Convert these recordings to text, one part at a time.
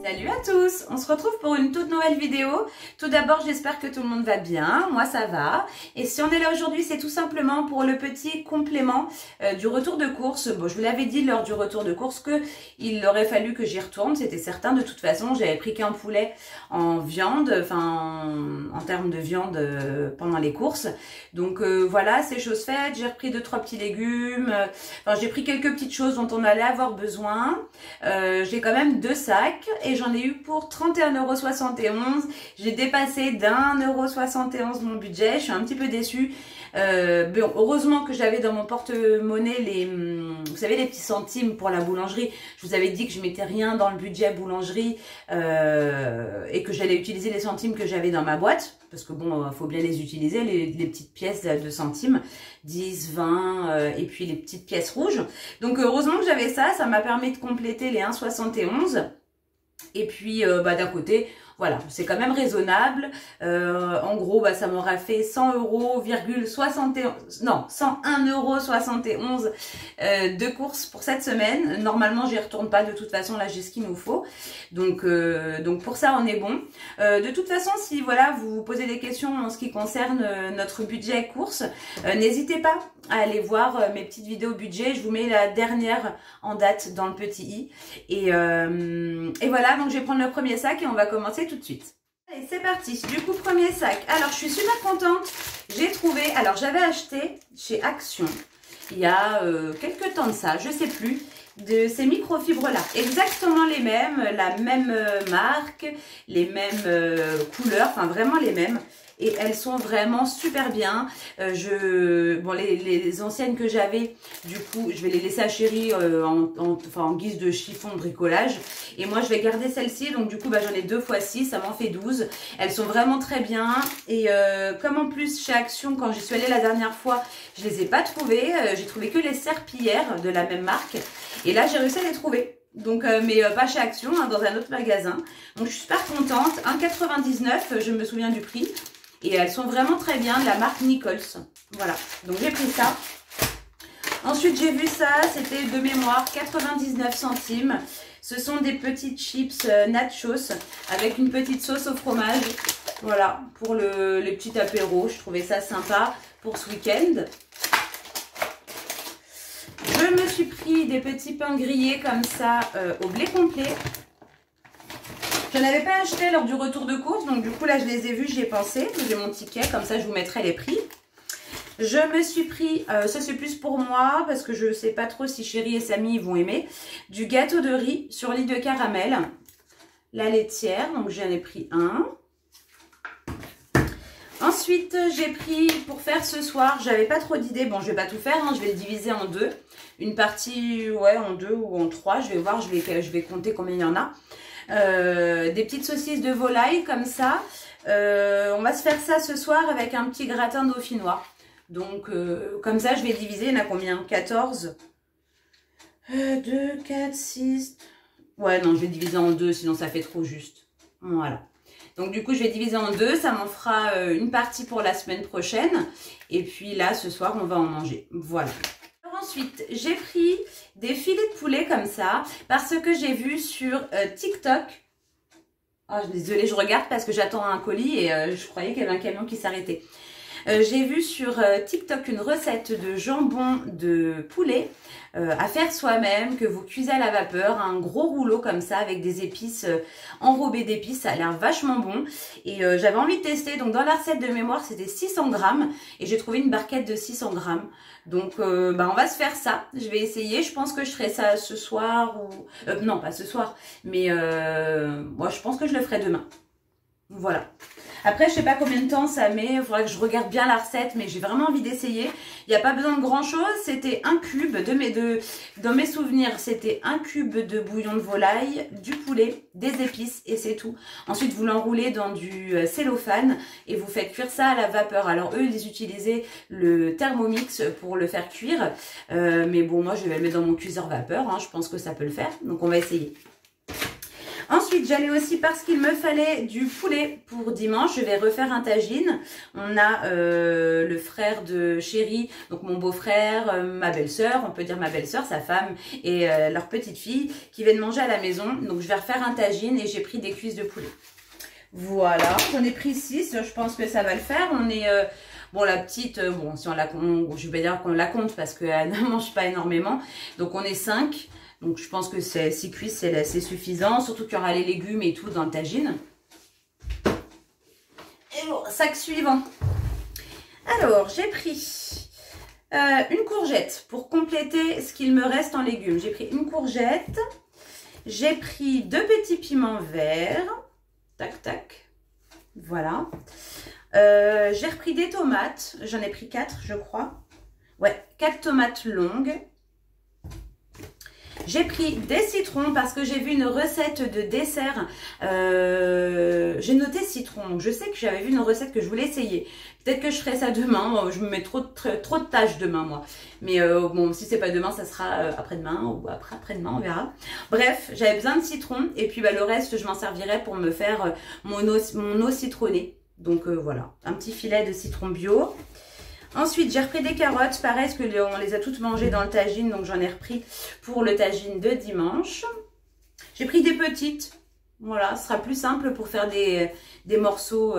Salut à tous, on se retrouve pour une toute nouvelle vidéo. Tout d'abord, j'espère que tout le monde va bien, moi ça va. Et si on est là aujourd'hui, c'est tout simplement pour le petit complément du retour de course. Bon, je vous l'avais dit lors du retour de course qu'il aurait fallu que j'y retourne, c'était certain. De toute façon, j'avais pris qu'un poulet en viande, enfin en termes de viande pendant les courses. Donc voilà, c'est chose faite. J'ai repris 2-3 petits légumes, enfin j'ai pris quelques petites choses dont on allait avoir besoin. J'ai quand même 2 sacs et j'en ai eu pour 31,71 €. J'ai dépassé d'1,71 € mon budget. Je suis un petit peu déçue. Bon, heureusement que j'avais dans mon porte-monnaie vous savez, les petits centimes pour la boulangerie. Je vous avais dit que je mettais rien dans le budget boulangerie et que j'allais utiliser les centimes que j'avais dans ma boîte. Parce que bon, faut bien les utiliser, les petites pièces de centimes, 10, 20 et puis les petites pièces rouges. Donc heureusement que j'avais ça, ça m'a permis de compléter les 1,71 €. Et puis d'un côté, voilà, c'est quand même raisonnable. En gros, ça m'aura fait 101,71 € de courses pour cette semaine. Normalement, j'y retourne pas. De toute façon, là, j'ai ce qu'il nous faut. Donc pour ça, on est bon. De toute façon, si voilà, vous vous posez des questions en ce qui concerne notre budget courses, n'hésitez pas à aller voir mes petites vidéos budget. Je vous mets la dernière en date dans le petit i. Et voilà, donc je vais prendre le premier sac et on va commencer tout de suite. Allez, c'est parti. Du coup, premier sac. Alors, je suis super contente. J'ai trouvé, alors j'avais acheté chez Action, il y a quelques temps de ça, je sais plus, de ces microfibres là, exactement les mêmes, la même marque, les mêmes couleurs, enfin vraiment les mêmes. Et elles sont vraiment super bien. Bon, les anciennes que j'avais, du coup, je vais les laisser à Chérie en guise de chiffon de bricolage. Et moi, je vais garder celle-ci. Donc, du coup, j'en ai 2 x 6. Ça m'en fait 12. Elles sont vraiment très bien. Et comme en plus, chez Action, quand j'y suis allée la dernière fois, je les ai pas trouvées. J'ai trouvé que les serpillères de la même marque. Et là, j'ai réussi à les trouver. Donc, mais pas chez Action, hein, dans un autre magasin. Donc, je suis super contente. 1,99 €, je me souviens du prix. Et elles sont vraiment très bien, de la marque Nichols. Voilà, donc j'ai pris ça. Ensuite, j'ai vu ça, c'était de mémoire 99 centimes. Ce sont des petites chips nachos avec une petite sauce au fromage. Voilà, pour les petits apéros. Je trouvais ça sympa pour ce week-end. Je me suis pris des petits pains grillés comme ça au blé complet. Je n'avais pas acheté lors du retour de course, donc du coup là je les ai vus, j'y ai pensé. J'ai mon ticket, comme ça je vous mettrai les prix. Je me suis pris, ça c'est plus pour moi, parce que je ne sais pas trop si Chérie et Samy vont aimer, du gâteau de riz sur lit de caramel. La laitière, donc j'en ai pris un. Ensuite j'ai pris, pour faire ce soir, j'avais pas trop d'idées, bon je vais pas tout faire, hein, je vais le diviser en 2. Une partie, ouais, en 2 ou en 3, je vais voir, je vais compter combien il y en a. Des petites saucisses de volaille comme ça. On va se faire ça ce soir avec un petit gratin dauphinois. Donc comme ça je vais diviser, il y en a combien? 14 2, 4, 6. Ouais non, je vais diviser en 2 sinon ça fait trop juste. Voilà. Donc du coup je vais diviser en 2, ça m'en fera une partie pour la semaine prochaine. Et puis là ce soir on va en manger. Voilà. Ensuite, j'ai pris des filets de poulet comme ça parce que j'ai vu sur TikTok. Oh, désolée, je regarde parce que j'attends un colis et je croyais qu'il y avait un camion qui s'arrêtait. J'ai vu sur TikTok une recette de jambon de poulet à faire soi-même, que vous cuisez à la vapeur, un gros rouleau comme ça avec des épices enrobées d'épices, ça a l'air vachement bon. Et j'avais envie de tester, donc dans la recette de mémoire c'était 600 grammes et j'ai trouvé une barquette de 600 grammes. Donc on va se faire ça, je vais essayer, je pense que je ferai ça ce soir ou... non pas ce soir, mais moi je pense que je le ferai demain. Voilà. Après, je sais pas combien de temps ça met. Il faudrait que je regarde bien la recette, mais j'ai vraiment envie d'essayer. Il n'y a pas besoin de grand chose. C'était un cube dans mes souvenirs, c'était un cube de bouillon de volaille, du poulet, des épices et c'est tout. Ensuite, vous l'enroulez dans du cellophane et vous faites cuire ça à la vapeur. Alors eux, ils utilisaient le Thermomix pour le faire cuire. Mais bon, moi, je vais le mettre dans mon cuiseur vapeur. Hein. Je pense que ça peut le faire. Donc, on va essayer. Ensuite, j'allais aussi parce qu'il me fallait du poulet pour dimanche. Je vais refaire un tagine. On a le frère de Chéri, donc mon beau-frère, ma belle-sœur, on peut dire ma belle-sœur, sa femme et leur petite fille qui viennent manger à la maison. Donc, je vais refaire un tagine et j'ai pris des cuisses de poulet. Voilà, j'en ai pris 6. Je pense que ça va le faire. On est... bon, la petite, bon, si on la compte, je vais dire qu'on la compte parce qu'elle ne mange pas énormément. Donc, on est 5. Donc, je pense que 6 cuisses, c'est suffisant. Surtout qu'il y aura les légumes et tout dans le tagine. Et bon, sac suivant. Alors, j'ai pris une courgette pour compléter ce qu'il me reste en légumes. J'ai pris une courgette. J'ai pris 2 petits piments verts. Tac, tac. Voilà. J'ai repris des tomates. J'en ai pris 4, je crois. Ouais, 4 tomates longues. J'ai pris des citrons parce que j'ai vu une recette de dessert. J'ai noté citron. Je sais que j'avais vu une recette que je voulais essayer. Peut-être que je ferai ça demain. Je me mets trop de tâches demain, moi. Mais bon, si c'est pas demain, ça sera après-demain ou après-demain, on verra. Bref, j'avais besoin de citron. Et puis le reste, je m'en servirai pour me faire mon eau citronnée. Donc voilà, un petit filet de citron bio. Ensuite, j'ai repris des carottes, pareil, parce qu'on les a toutes mangées dans le tagine, donc j'en ai repris pour le tagine de dimanche. J'ai pris des petites, voilà, ce sera plus simple pour faire des morceaux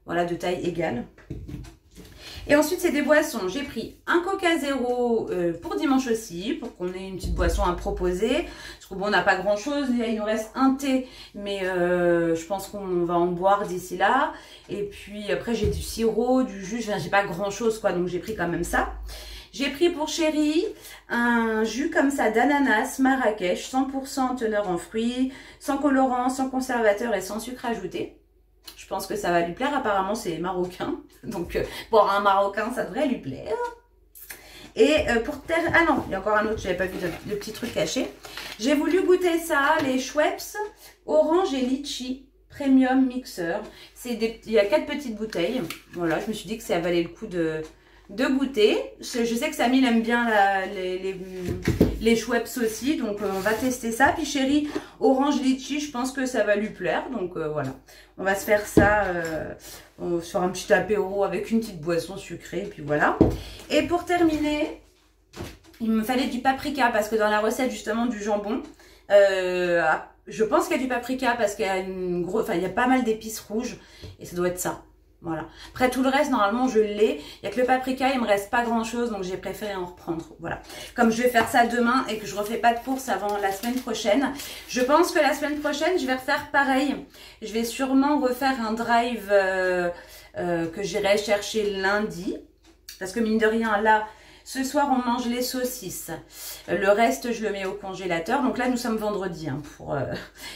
voilà, de taille égale. Et ensuite, c'est des boissons. J'ai pris un Coca Zéro pour dimanche aussi, pour qu'on ait une petite boisson à proposer. Parce que bon, on n'a pas grand-chose. Il nous reste un thé, mais je pense qu'on va en boire d'ici là. Et puis après, j'ai du sirop, du jus. Enfin, j'ai pas grand-chose, quoi, donc j'ai pris quand même ça. J'ai pris pour Chéri un jus comme ça d'ananas Marrakech, 100% teneur en fruits, sans colorant, sans conservateur et sans sucre ajouté. Je pense que ça va lui plaire. Apparemment, c'est marocain. Donc, pour un marocain, ça devrait lui plaire. Et pour terre... Ah non, il y a encore un autre. Je n'avais pas vu de petit truc caché. J'ai voulu goûter ça. Les Schweppes Orange et Litchi Premium Mixeur. Il y a 4 petites bouteilles. Voilà, je me suis dit que ça valait le coup de goûter. Je sais que Samy aime bien les Schweppes aussi, donc on va tester ça. Puis Chéri, orange litchi, je pense que ça va lui plaire, donc voilà. On va se faire ça sur un petit apéro avec une petite boisson sucrée, et puis voilà. Et pour terminer, il me fallait du paprika, parce que dans la recette justement du jambon, je pense qu'il y a du paprika, parce qu'il y a il y a pas mal d'épices rouges, et ça doit être ça. Voilà. Après tout le reste, normalement, je l'ai. Il n'y a que le paprika, il me reste pas grand chose, donc j'ai préféré en reprendre. Voilà. Comme je vais faire ça demain et que je refais pas de courses avant la semaine prochaine, je pense que la semaine prochaine, je vais refaire pareil. Je vais sûrement refaire un drive que j'irai chercher lundi. Parce que mine de rien, là, ce soir, on mange les saucisses. Le reste, je le mets au congélateur. Donc là, nous sommes vendredi, hein, pour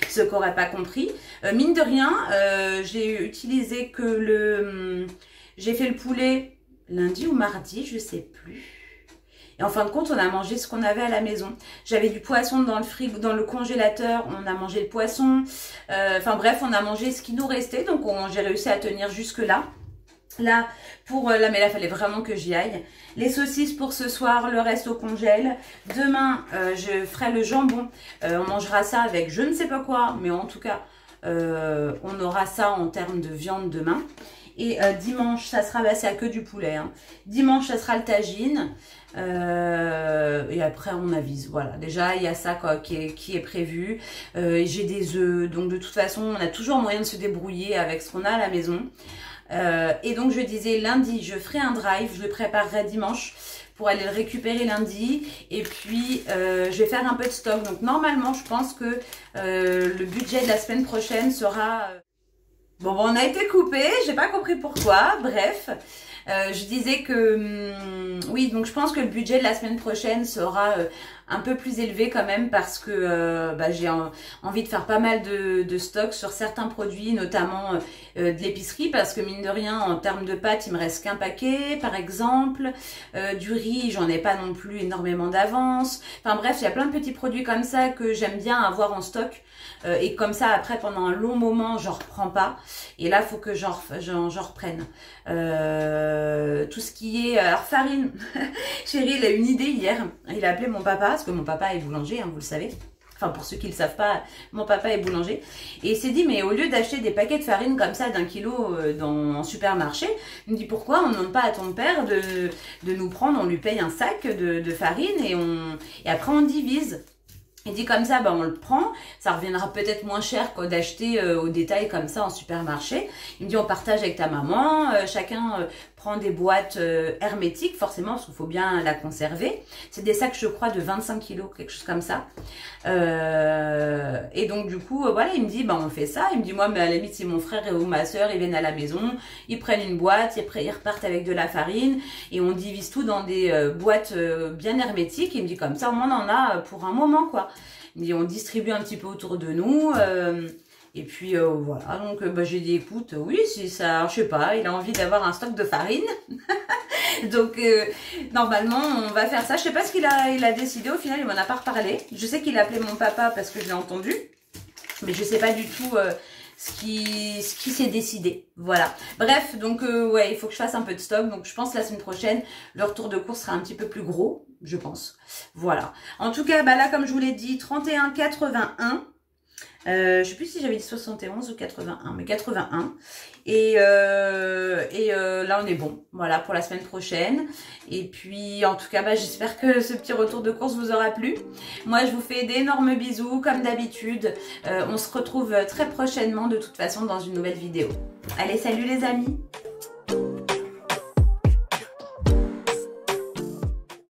ceux qui n'auraient pas compris. Mine de rien, j'ai utilisé que j'ai fait le poulet lundi ou mardi, je sais plus. Et en fin de compte, on a mangé ce qu'on avait à la maison. J'avais du poisson dans le frigo, dans le congélateur. On a mangé le poisson. Enfin bref, on a mangé ce qui nous restait. Donc j'ai réussi à tenir jusque-là. Là, mais là, il fallait vraiment que j'y aille. Les saucisses pour ce soir, le reste au congèle. Demain, je ferai le jambon. On mangera ça avec je ne sais pas quoi, mais en tout cas, on aura ça en termes de viande demain. Et dimanche, ça sera, c'est à que du poulet. Hein. Dimanche, ça sera le tagine. Et après, on avise. Voilà, déjà, il y a ça quoi, qui est prévu. J'ai des œufs. Donc, de toute façon, on a toujours moyen de se débrouiller avec ce qu'on a à la maison. Et donc je disais lundi je ferai un drive, je le préparerai dimanche pour aller le récupérer lundi et puis je vais faire un peu de stock. Donc normalement je pense que le budget de la semaine prochaine sera... Bon, on a été coupé, j'ai pas compris pourquoi, bref. Je disais que oui, donc je pense que le budget de la semaine prochaine sera un peu plus élevé quand même parce que j'ai envie de faire pas mal de stock sur certains produits, notamment de l'épicerie, parce que mine de rien, en termes de pâtes, il me reste qu'un paquet par exemple. Du riz, j'en ai pas non plus énormément d'avance. Enfin bref, il y a plein de petits produits comme ça que j'aime bien avoir en stock. Et comme ça, après, pendant un long moment, j'en reprends pas. Et là, il faut que j'en reprenne. Tout ce qui est... Alors, farine. Chéri, il a une idée hier. Il a appelé mon papa, parce que mon papa est boulanger, hein, vous le savez. Enfin, pour ceux qui ne le savent pas, mon papa est boulanger. Et il s'est dit, mais au lieu d'acheter des paquets de farine comme ça d'1 kilo en supermarché, il me dit, pourquoi on ne demande pas à ton père de nous prendre, on lui paye un sac de farine et après on divise. Il dit comme ça, bah on le prend, ça reviendra peut-être moins cher que d'acheter au détail comme ça en supermarché. Il me dit on partage avec ta maman, chacun prend des boîtes hermétiques forcément parce qu'il faut bien la conserver. C'est des sacs je crois de 25 kilos, quelque chose comme ça. Et donc du coup voilà, il me dit bah on fait ça. Il me dit moi mais à la limite si mon frère ou ma soeur ils viennent à la maison, ils prennent une boîte, ils repartent avec de la farine et on divise tout dans des boîtes bien hermétiques. Il me dit comme ça au moins on en a pour un moment quoi. Il me dit on distribue un petit peu autour de nous et puis voilà, donc bah, j'ai dit écoute, oui si ça, je sais pas, il a envie d'avoir un stock de farine. Donc normalement on va faire ça. Je sais pas ce qu'il a décidé, au final il m'en a pas reparlé. Je sais qu'il a appelé mon papa parce que je l'ai entendu, mais je sais pas du tout ce qui s'est décidé. Voilà. Bref, donc ouais, il faut que je fasse un peu de stock. Donc je pense la semaine prochaine, le retour de course sera un petit peu plus gros, je pense. Voilà. En tout cas, bah là, comme je vous l'ai dit, 31,81. Je sais plus si j'avais dit 71 ou 81, mais 81. Et là, on est bon. Voilà, pour la semaine prochaine. Et puis, en tout cas, bah, j'espère que ce petit retour de course vous aura plu. Moi, je vous fais d'énormes bisous, comme d'habitude. On se retrouve très prochainement, de toute façon, dans une nouvelle vidéo. Allez, salut les amis!